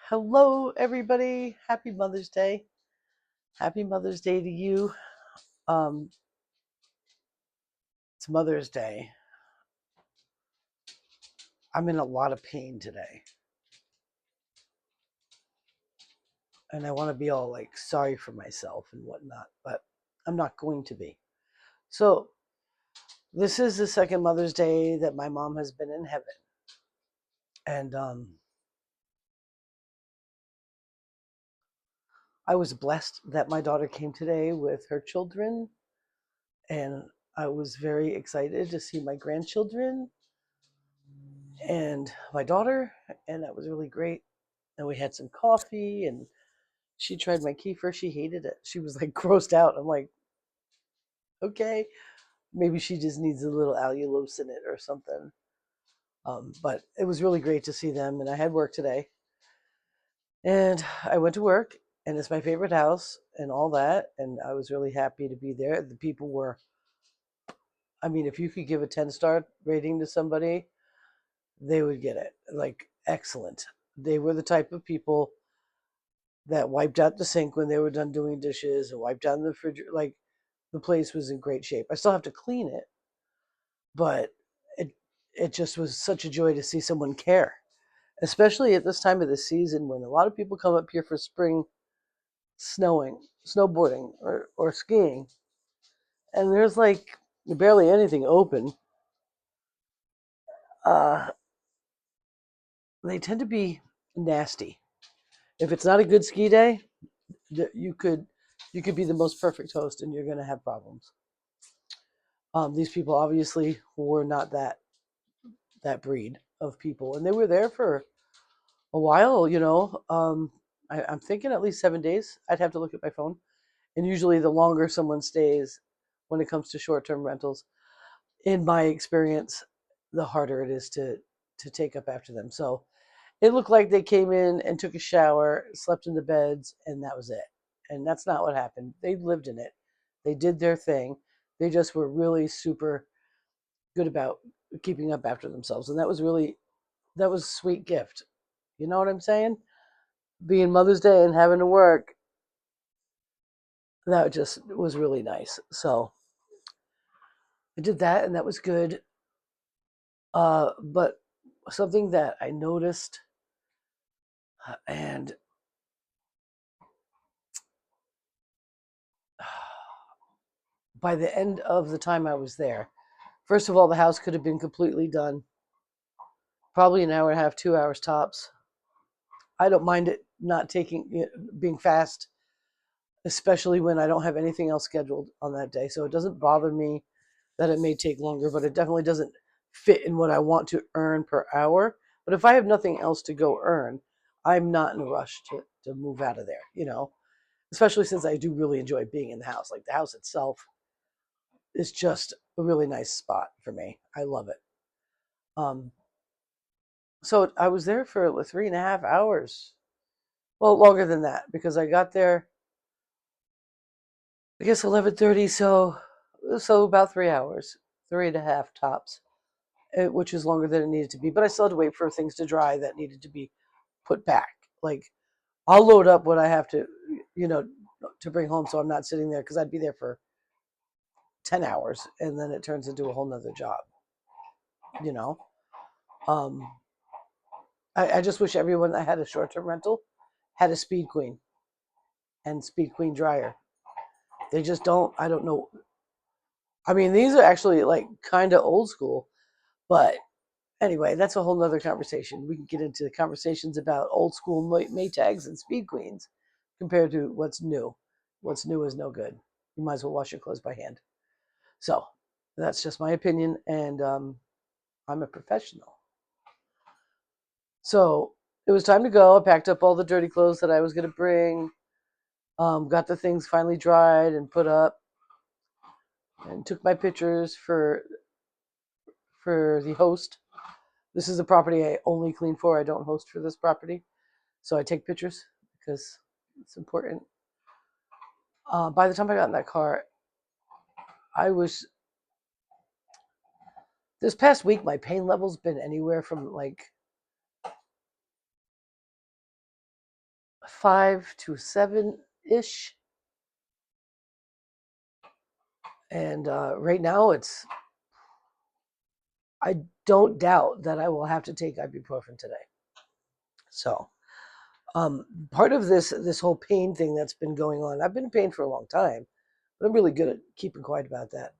Hello, everybody. Happy Mother's Day. Happy Mother's Day to you. Um, it's Mother's Day. I'm in a lot of pain today, and I want to be all like sorry for myself and whatnot, but I'm not going to be. So, this is the second Mother's Day that my mom has been in heaven, and I was blessed that my daughter came today with her children, and I was very excited to see my grandchildren and my daughter, and that was really great. And we had some coffee, and she tried my kefir. She hated it. She was like grossed out. I'm like, okay, maybe she just needs a little allulose in it or something. But it was really great to see them. And I had work today, and I went to work, and it's my favorite house and all that. And I was really happy to be there. The people were, I mean, if you could give a 10-star rating to somebody, they would get it. Like, excellent. They were the type of people that wiped out the sink when they were done doing dishes and wiped down the refrigerator. Like, the place was in great shape. I still have to clean it, but it it just was such a joy to see someone care, especially at this time of the season when a lot of people come up here for spring snowboarding, or skiing, and there's like barely anything open. Uh, they tend to be nasty. If it's not a good ski day, you could be the most perfect host and you're going to have problems. These people obviously were not that breed of people, and they were there for a while. I'm thinking at least 7 days. I'd have to look at my phone. And usually, the longer someone stays when it comes to short-term rentals, in my experience, the harder it is to take up after them. So it looked like they came in and took a shower, slept in the beds, and that was it. And that's not what happened. They lived in it. They did their thing. They just were really super good about keeping up after themselves, and that was a sweet gift. You know what I'm saying? Being Mother's Day and having to work, that just was really nice. So I did that, and that was good. But something that I noticed, and by the end of the time I was there, first of all, the house could have been completely done, probably an hour and a half, 2 hours tops. I don't mind it not being fast, especially when I don't have anything else scheduled on that day. So it doesn't bother me that it may take longer, but it definitely doesn't fit in what I want to earn per hour. But if I have nothing else to go earn, I'm not in a rush to move out of there, especially since I do really enjoy being in the house. Like, the house itself is just a really nice spot for me. I love it. Um, so I was there for 3.5 hours. Well, longer than that because I got there, I guess 11:30. So about 3 hours, 3.5 tops, which is longer than it needed to be. But I still had to wait for things to dry that needed to be put back. Like, I'll load up what I have you know, to bring home, so I'm not sitting there because I'd be there for 10 hours, and then it turns into a whole nother job. You know, um, I just wish everyone that had a short-term rental had a Speed Queen and Speed Queen dryer. They just don't. I don't know. I mean, these are actually like kind of old school, but anyway, that's a whole nother conversation. We can get into the conversations about old school Maytags and Speed Queens compared to what's new. What's new is no good. You might as well wash your clothes by hand. So that's just my opinion, and I'm a professional. So it was time to go. I packed up all the dirty clothes that I was going to bring, got the things finally dried and put up, and took my pictures for the host. This is a property I only clean for. I don't host for this property. So I take pictures because it's important. By the time I got in that car, I was, this past week, my pain level's been anywhere from like 5 to 7 ish. And right now, I don't doubt that I will have to take ibuprofen today. So, part of this whole pain thing that's been going on, I've been in pain for a long time, but I'm really good at keeping quiet about that.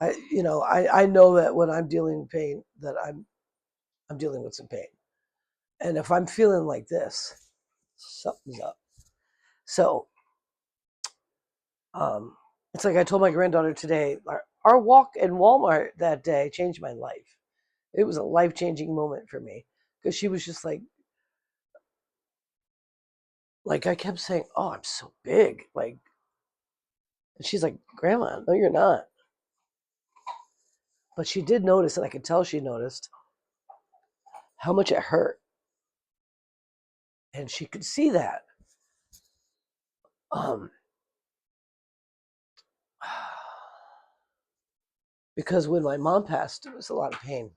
I know that when I'm dealing with pain, that I'm dealing with some pain, and if I'm feeling like this, something's up. So, it's like I told my granddaughter today. Our walk in Walmart that day changed my life. It was a life-changing moment for me because she was just like I kept saying, "Oh, I'm so big," and she's like, "Grandma, no, you're not." But she did notice, and I could tell she noticed how much it hurt, and she could see that. Um, because when my mom passed, it was a lot of pain,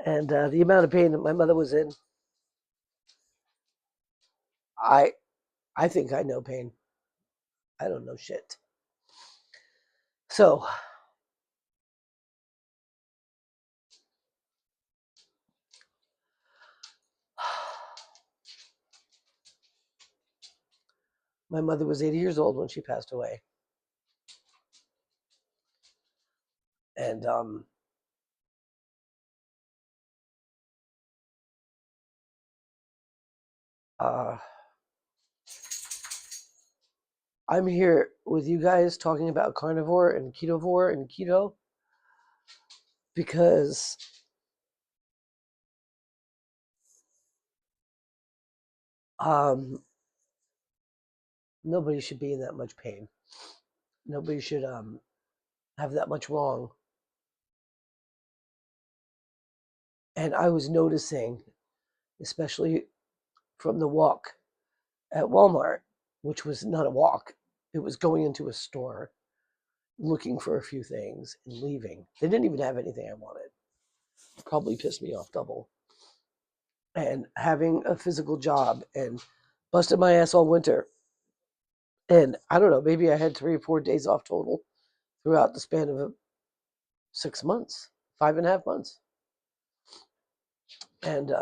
and the amount of pain that my mother was in, I I think I know pain. I don't know shit. So my mother was 80 years old when she passed away, and uh, I'm here with you guys talking about carnivore and ketovore and keto because um, nobody should be in that much pain. Nobody should have that much wrong. And I was noticing, especially from the walk at Walmart, which was not a walk, it was going into a store, looking for a few things and leaving. They didn't even have anything I wanted. Probably pissed me off double. And having a physical job and busted my ass all winter. And I don't know, maybe I had 3 or 4 days off total throughout the span of 6 months, 5.5 months. And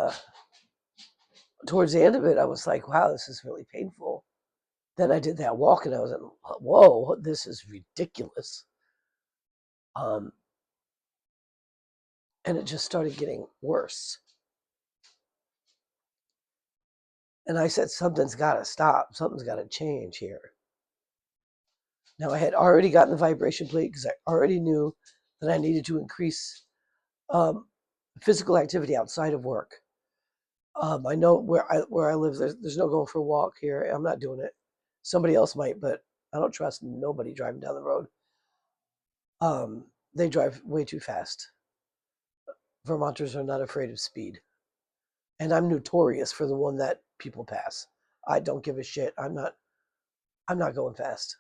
towards the end of it, I was like, wow, this is really painful. Then I did that walk and I was like, whoa, this is ridiculous. Um, and it just started getting worse. And I said, something's got to stop. Something's got to change here. Now, I had already gotten the vibration plate because I already knew that I needed to increase physical activity outside of work. I know where I live, there's no going for a walk here. I'm not doing it. Somebody else might, but I don't trust nobody driving down the road. They drive way too fast. Vermonters are not afraid of speed, and I'm notorious for the one that people pass. I don't give a shit. I'm not going fast.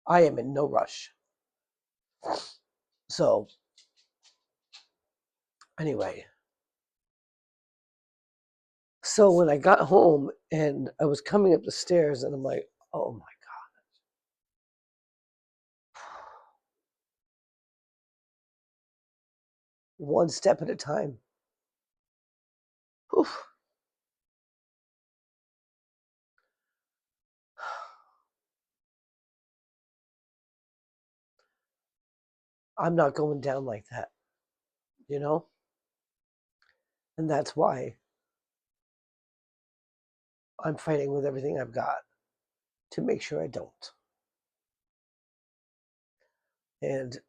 I am in no rush. So anyway, so when I got home and I was coming up the stairs, and I'm like, oh my one step at a time. Oof. I'm not going down like that, you know? And that's why I'm fighting with everything I've got to make sure I don't. And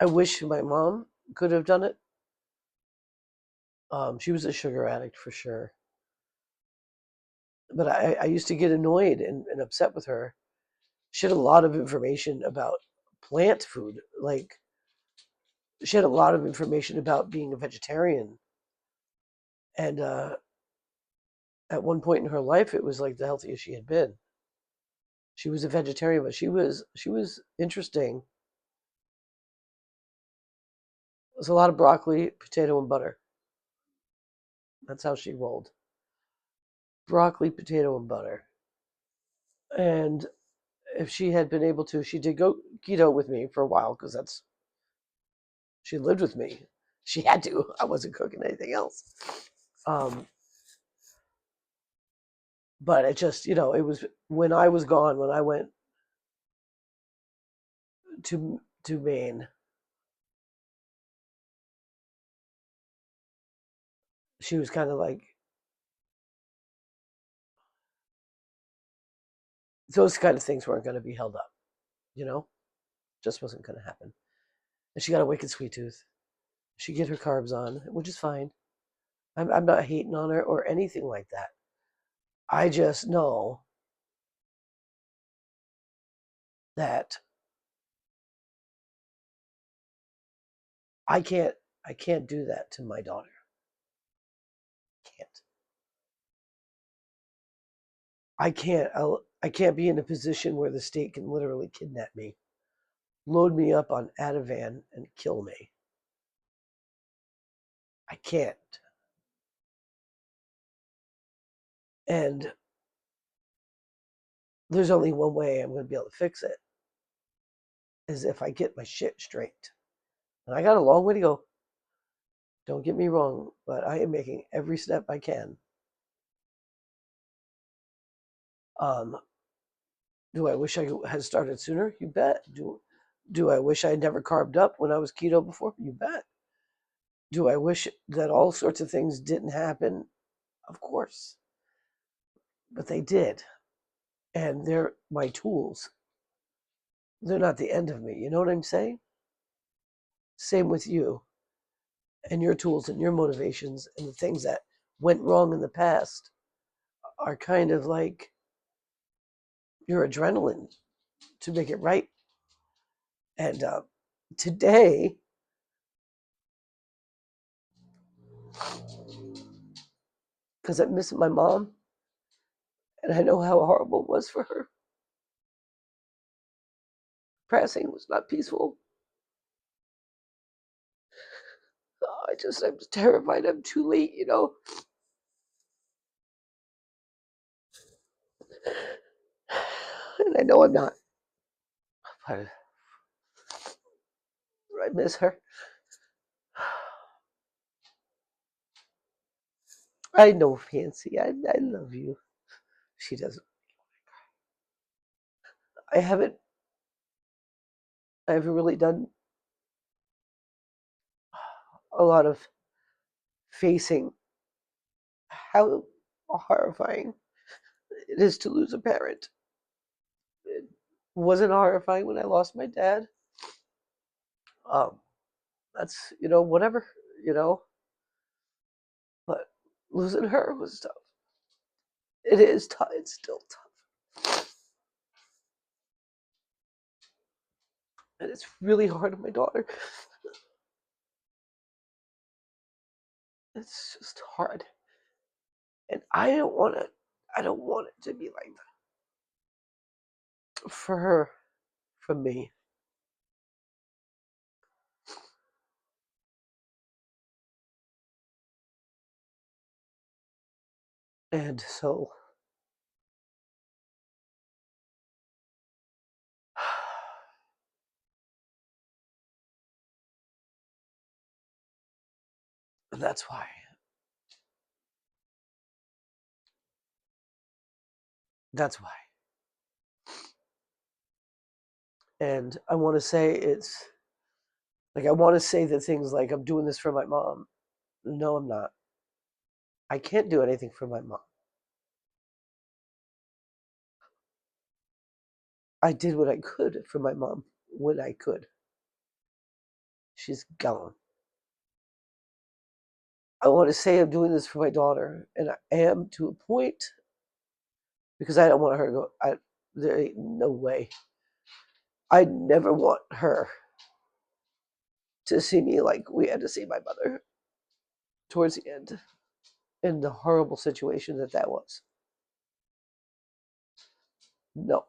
I wish my mom could have done it. She was a sugar addict for sure. But I used to get annoyed and upset with her. She had a lot of information about plant food. Like, she had a lot of information about being a vegetarian. And at one point in her life, it was like the healthiest she had been. She was a vegetarian, but she was interesting. was a lot of broccoli, potato, and butter. That's how she rolled. Broccoli, potato, and butter. And if she had been able to, she did go keto with me for a while because she lived with me. She had to. I wasn't cooking anything else. Um, but it just, it was when I was gone, when I went to Maine, she was kind of like, those kind of things weren't going to be held up, you know, just wasn't going to happen. And she got a wicked sweet tooth. She get her carbs on, which is fine. I'm not hating on her or anything like that. I just know that I can't I can't do that to my daughter. Can't. I can't be in a position where the state can literally kidnap me, load me up on Ativan and kill me. I can't. And there's only one way I'm going to be able to fix it is if I get my shit straight. And I got a long way to go. Don't get me wrong, but I am making every step I can. Um, do I wish I had started sooner? You bet. Do I wish I had never carved up when I was keto before? You bet. Do I wish that all sorts of things didn't happen? Of course. But they did. And they're my tools. They're not the end of me. You know what I'm saying? Same with you and your tools and your motivations and the things that went wrong in the past are kind of like your adrenaline to make it right. And today, because I'm missing my mom and I know how horrible it was for her, passing was not peaceful. I'm terrified I'm too late, And I know I'm not, but I miss her. I know, Fancy. I love you. She doesn't. I haven't. I haven't really done a lot of facing how horrifying it is to lose a parent. It wasn't horrifying when I lost my dad. Um, that's whatever, you know. But losing her was tough. It is tough. It's still tough, and it's really hard on my daughter. It's just hard, and I don't want to. I don't want it to be like that for her, for me, and so that's why. That's why. And I want to say it's like I want to say the things like I'm doing this for my mom. No, I'm not. I can't do anything for my mom. I did what I could for my mom when I could. She's gone. I want to say I'm doing this for my daughter, and I am to a point because I don't want her to go. There ain't no way. I never want her to see me like we had to see my mother towards the end in the horrible situation that was. No.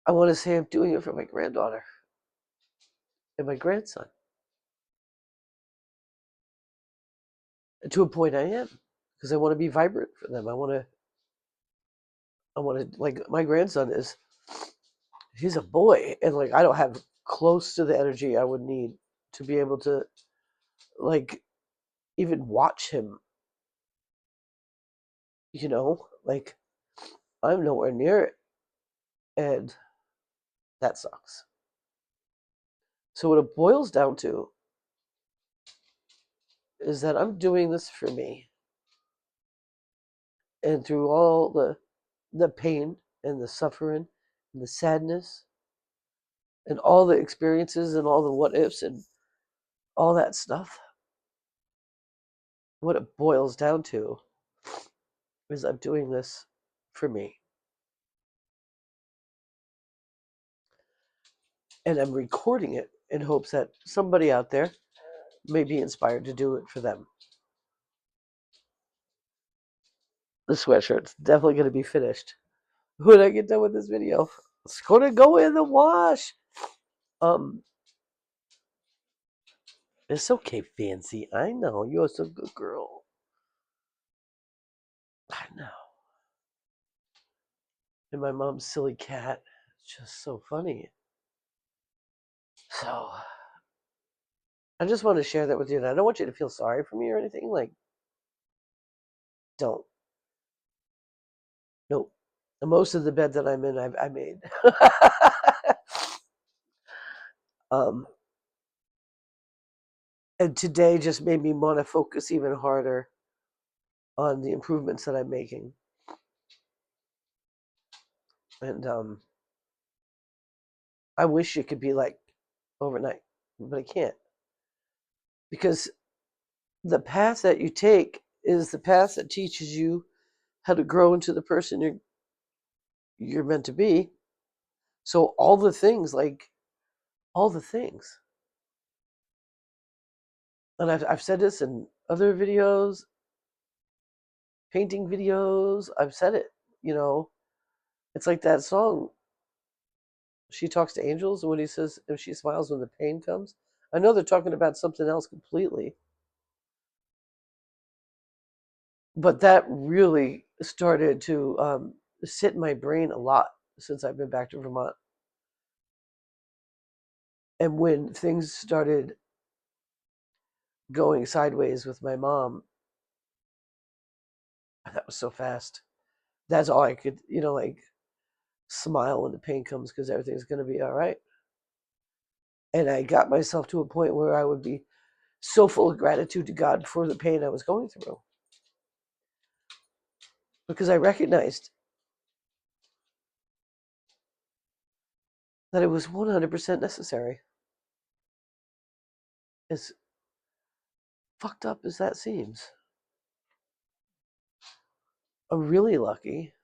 I want to say I'm doing it for my granddaughter. and my grandson. And to a point, I am, because I want to be vibrant for them. Like my grandson is. He's a boy, and like I don't have close to the energy I would need to be able to like even watch him. Like I'm nowhere near it, and that sucks. So what it boils down to is that I'm doing this for me, and through all the pain and the suffering and the sadness and all the experiences and all the what ifs and all that stuff, what it boils down to is I'm doing this for me. And I'm recording it in hopes that somebody out there may be inspired to do it for them. The sweatshirt's definitely going to be finished when I get done with this video. It's going to go in the wash. It's okay, Fancy. I know you're such a good girl. I know. And my mom's silly cat. It's just so funny. So I just want to share that with you. And I don't want you to feel sorry for me or anything. Like, don't. Nope. Most of the bed that I'm in, I made. um, and today just made me want to focus even harder on the improvements that I'm making. And I wish it could be like overnight, but I can't. Because the path that you take is the path that teaches you how to grow into the person you're meant to be. So all the things, and I've said this in other videos, painting videos, I've said it, it's like that song, She Talks to Angels, and when he says, if she smiles when the pain comes. I know they're talking about something else completely, but that really started to sit in my brain a lot since I've been back to Vermont. And when things started going sideways with my mom, that was so fast. That's all I could, like smile when the pain comes because everything's going to be all right. And I got myself to a point where I would be so full of gratitude to God for the pain I was going through because I recognized that it was 100% necessary. As fucked up as that seems, I'm really lucky.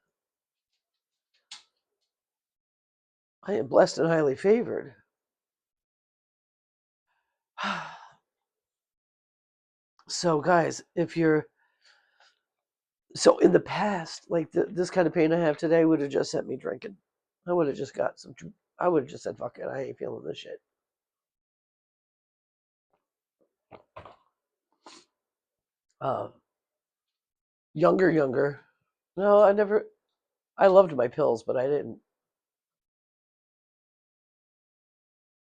I am blessed and highly favored. So, guys, so in the past, like this kind of pain I have today would have just sent me drinking. I would have just I would have just said, fuck it, I ain't feeling this shit. Younger. No, I loved my pills, but I didn't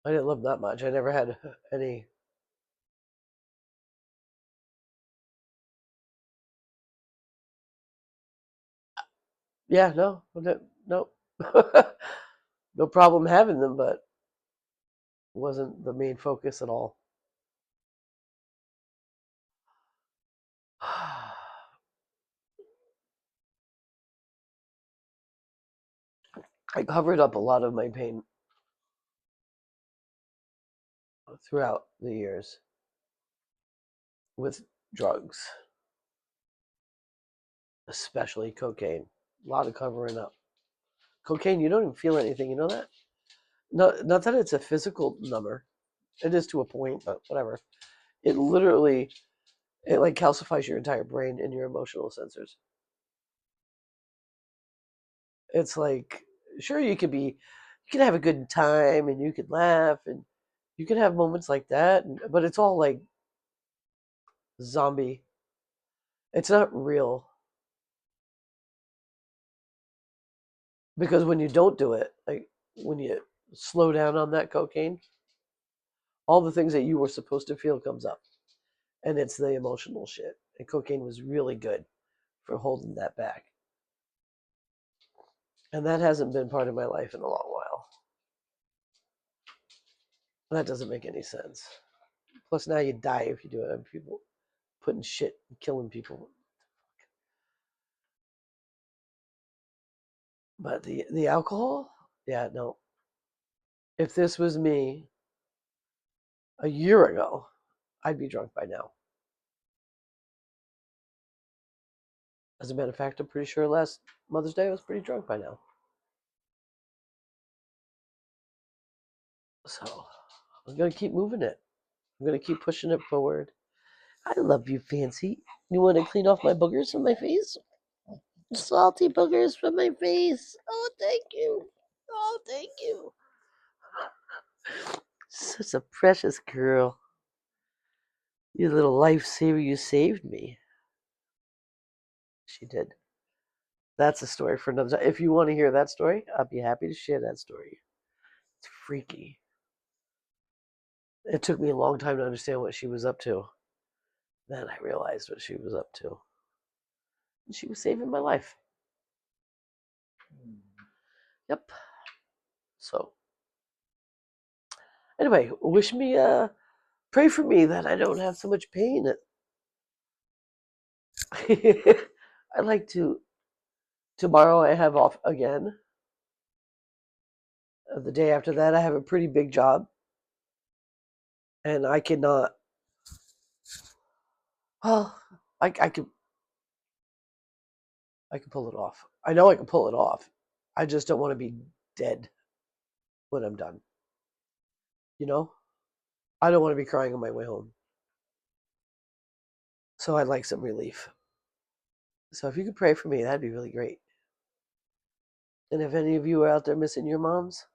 love that much. I never had any. Yeah, no, no. No problem having them, but it wasn't the main focus at all. I covered up a lot of my pain throughout the years with drugs, especially cocaine. A lot of covering up. Cocaine, you don't even feel anything. You know that? Not that it's a physical number. It is to a point, but whatever. It literally, it like calcifies your entire brain and your emotional sensors. It's like, sure, you could have a good time and you could laugh and You can have moments like that, but it's all like zombie. It's not real. Because when you don't do it, like when you slow down on that cocaine, all the things that you were supposed to feel comes up. And it's the emotional shit. And cocaine was really good for holding that back. And that hasn't been part of my life in a long while. That doesn't make any sense. Plus, now you die if you do it. People putting shit and killing people. But the alcohol, yeah, no. If this was me a year ago, I'd be drunk by now. As a matter of fact, I'm pretty sure last Mother's Day I was pretty drunk by now. So I'm gonna keep moving it. I'm gonna keep pushing it forward. I love you, Fancy. You want to clean off my boogers from my face? Salty boogers from my face. Oh, thank you. Oh, thank you. Such a precious girl. You little lifesaver, you saved me. She did. That's a story for another time. If you want to hear that story, I'd be happy to share that story. It's freaky. It took me a long time to understand what she was up to. Then I realized what she was up to. And she was saving my life. Yep. So, anyway, pray for me that I don't have so much pain. I like to. Tomorrow I have off again. The day after that, I have a pretty big job. And I cannot. Well, I can pull it off. I know I can pull it off. I just don't want to be dead when I'm done. You know? I don't want to be crying on my way home. So I'd like some relief. So if you could pray for me, that'd be really great. And if any of you are out there missing your moms,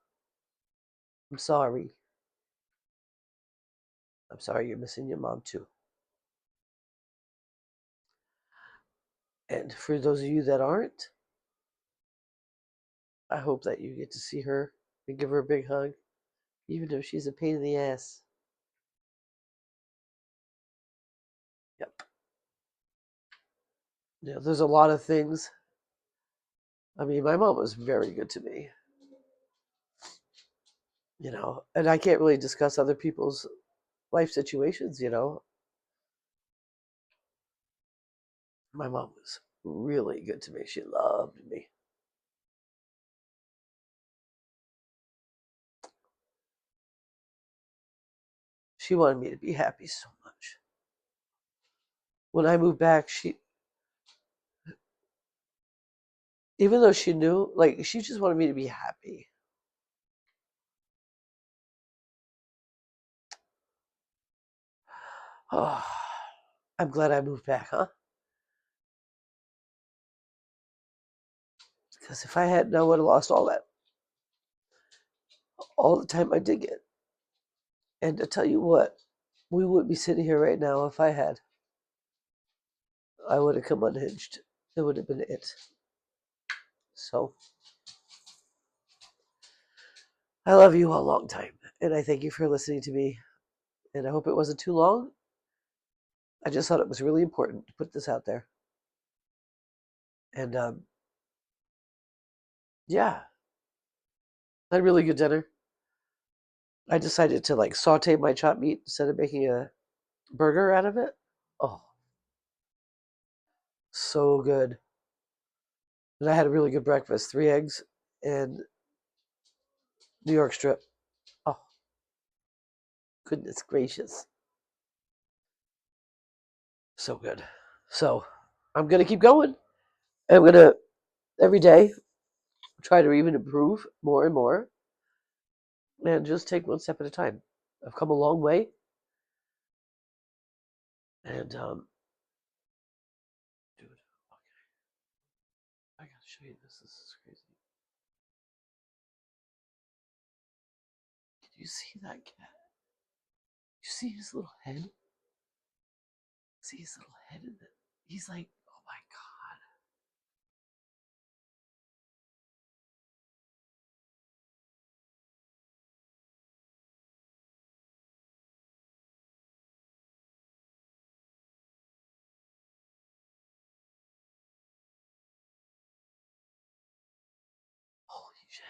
I'm sorry. I'm sorry you're missing your mom too. And for those of you that aren't, I hope that you get to see her and give her a big hug, even though she's a pain in the ass. Yep. You know, there's a lot of things. I mean, my mom was very good to me. You know, and I can't really discuss other people's life situations, you know. My mom was really good to me. She loved me. She wanted me to be happy so much. When I moved back, even though she knew, like, she just wanted me to be happy. Oh, I'm glad I moved back, huh? Because if I hadn't, I would have lost all the time I did get. And to tell you what, we wouldn't be sitting here right now if I had. I would have come unhinged. It would have been it. So, I love you a long time. And I thank you for listening to me. And I hope it wasn't too long. I just thought it was really important to put this out there. And yeah, I had a really good dinner. I decided to like saute my chopped meat instead of making a burger out of it. Oh, so good. And I had a really good breakfast, 3 eggs and New York strip. Oh, goodness gracious. So good. So I'm going to keep going. I'm going to, every day, try to even improve more and more and just take one step at a time. I've come a long way. And, dude, okay. I got to show you this. This is crazy. Did you see that cat? You see his little head? See his little head in it? He's like, oh my God. Holy shit.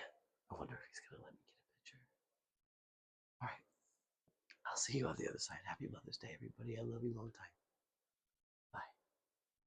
I wonder if he's going to let me get a picture. All right. I'll see you on the other side. Happy Mother's Day, everybody. I love you long time.